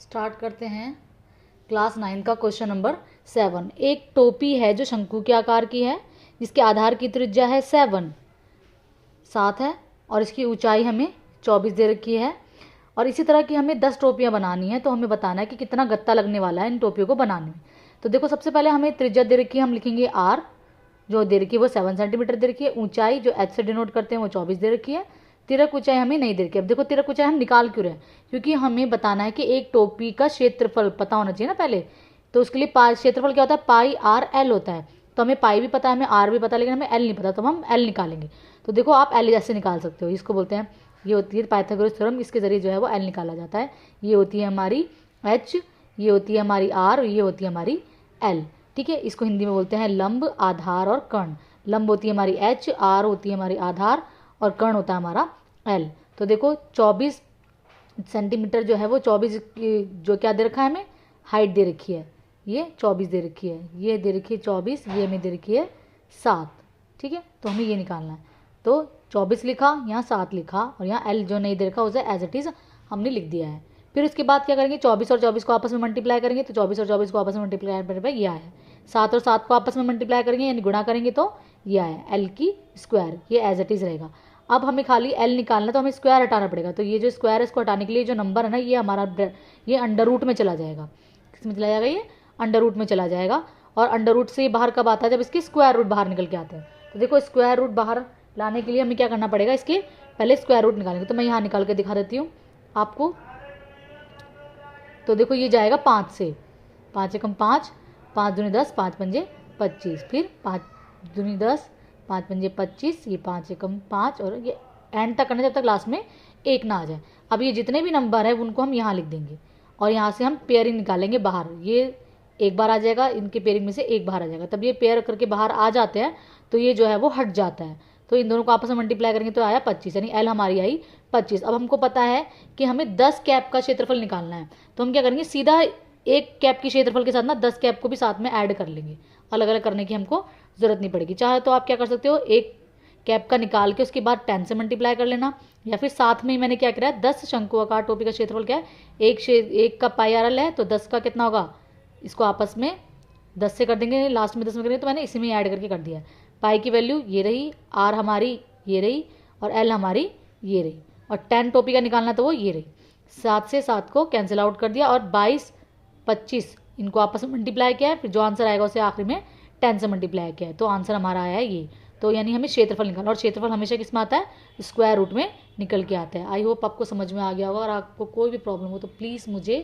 Start करते हैं class 9 का क्वेश्चन नंबर 7। एक टोपी है जो शंकु के आकार की है, जिसके आधार की त्रिज्या है 7 है और इसकी ऊंचाई हमें 24 दे रखी है। और इसी तरह की हमें 10 टोपियां बनानी है, तो हमें बताना है कि कितना गत्ता लगने वाला है इन टोपियों को बनाने में। तो देखो, सबसे पहले हमें त्रिज्या दे रखी है, हम लिखेंगे आर जो दे रखी है वो 7 सेंटीमीटर दे रखी है। ऊंचाई जो एच से डिनोट करते हैं वो 24 दे रखी है। तिरक ऊंचाई हमें नहीं दे रखी है। अब देखो, तिरक ऊंचाई हम निकाल क्यों रहे हैं, क्योंकि हमें बताना है कि एक टोपी का क्षेत्रफल पता होना चाहिए ना पहले। तो उसके लिए क्षेत्रफल क्या होता है, पाई आर एल होता है। तो हमें पाई भी पता है, हमें आर भी पता है, लेकिन हमें एल नहीं पता, तो हम एल निकालेंगे। तो देखो, आप एल ऐसे निकाल सकते हो, इसको बोलते हैं, ये होती है पाइथागोरस थ्योरम, इसके जरिए जो है वो एल निकाला जाता है। ये होती है हमारी एच, ये होती है हमारी आर, ये होती है हमारी एल। ठीक है, इसको हिंदी में बोलते हैं लंब, आधार और कर्ण। लंब होती है हमारी एच, आर होती है हमारी आधार और कर्ण होता है हमारा एल। तो देखो, 24 सेंटीमीटर जो है वो 24 जो क्या दे रखा है हमें, हाइट दे रखी है, ये 24 दे रखी है, ये दे रखी है 24, ये हमें दे रखी है 7। ठीक है, तो हमें ये निकालना है। तो 24 लिखा, यहाँ 7 लिखा, और यहाँ एल जो नहीं दे रखा उसे एज इट इज़ हमने लिख दिया है। फिर उसके बाद क्या करेंगे, 24 और 24 को आपस में मल्टीप्लाई करेंगे, तो 24 और 24 को आपस में मल्टीप्लाई करने पर यह आया। 7 और 7 को आपस में मल्टीप्लाई करेंगे यानी गुणा करेंगे, तो ये आया एल की स्क्वायर, ये एज इट इज़ रहेगा। अब हमें खाली एल निकालना है, तो हमें स्क्वायर हटाना पड़ेगा। तो ये जो स्क्वायर है इसको हटाने के लिए जो नंबर है ना, ये हमारा ये अंडर रूट में चला जाएगा। किसमें चला जाएगा, ये अंडर रूट में चला जाएगा। और अंडर रूट से ये बाहर कब आता है, जब इसके स्क्वायर रूट बाहर निकल के आते हैं। तो देखो, स्क्वायर रूट बाहर लाने के लिए हमें क्या करना पड़ेगा, इसके पहले स्क्वायर रूट निकालेंगे। तो मैं यहाँ निकाल के दिखा देती हूँ आपको। तो देखो, ये जाएगा 5 से, 5 एकम 5, 5 दूनी 10, 5 पंजे 25, फिर 5 दूनी 10, 5 पंजे 25, ये 5 एकम 5, और ये एंड तक करना जब तक लास्ट में 1 ना आ जाए। अब ये जितने भी नंबर है उनको हम यहाँ लिख देंगे, और यहाँ से हम पेयरिंग निकालेंगे बाहर। ये एक बार आ जाएगा, इनके पेयरिंग में से एक बाहर आ जाएगा। तब ये पेयर करके बाहर आ जाते हैं, तो ये जो है वो हट जाता है। तो इन दोनों को आपस में मल्टीप्लाई करेंगे तो आया 25, यानी एल हमारी आई 25। अब हमको पता है कि हमें 10 कैप का क्षेत्रफल निकालना है, तो हम क्या करेंगे, सीधा एक कैप की क्षेत्रफल के साथ ना 10 कैप को भी साथ में ऐड कर लेंगे। अलग अलग करने की हमको जरूरत नहीं पड़ेगी। चाहे तो आप क्या कर सकते हो, एक कैप का निकाल के उसके बाद 10 से मल्टीप्लाई कर लेना, या फिर साथ में ही मैंने क्या किया, 10 शंकु आकार टोपी का क्षेत्रफल क्या है, एक का पाई आर एल है, तो 10 का कितना होगा, इसको आपस में 10 से कर देंगे, लास्ट में 10 में करेंगे, तो मैंने इसी में ऐड करके कर दिया। पाई की वैल्यू ये रही, आर हमारी ये रही, और एल हमारी ये रही, और 10 टोपी का निकालना तो वो ये रही। 7 से 7 को कैंसिल आउट कर दिया, और 22, 25 इनको आपस में मल्टीप्लाई किया है, फिर जो आंसर आएगा उसे आखिरी में 10 से मल्टीप्लाई किया है, तो आंसर हमारा आया है ये। तो यानी हमें क्षेत्रफल निकालना, और क्षेत्रफल हमेशा किस में आता है, स्क्वायर रूट में निकल के आता है। आई होप आपको समझ में आ गया होगा। और आपको कोई भी प्रॉब्लम हो तो प्लीज़ मुझे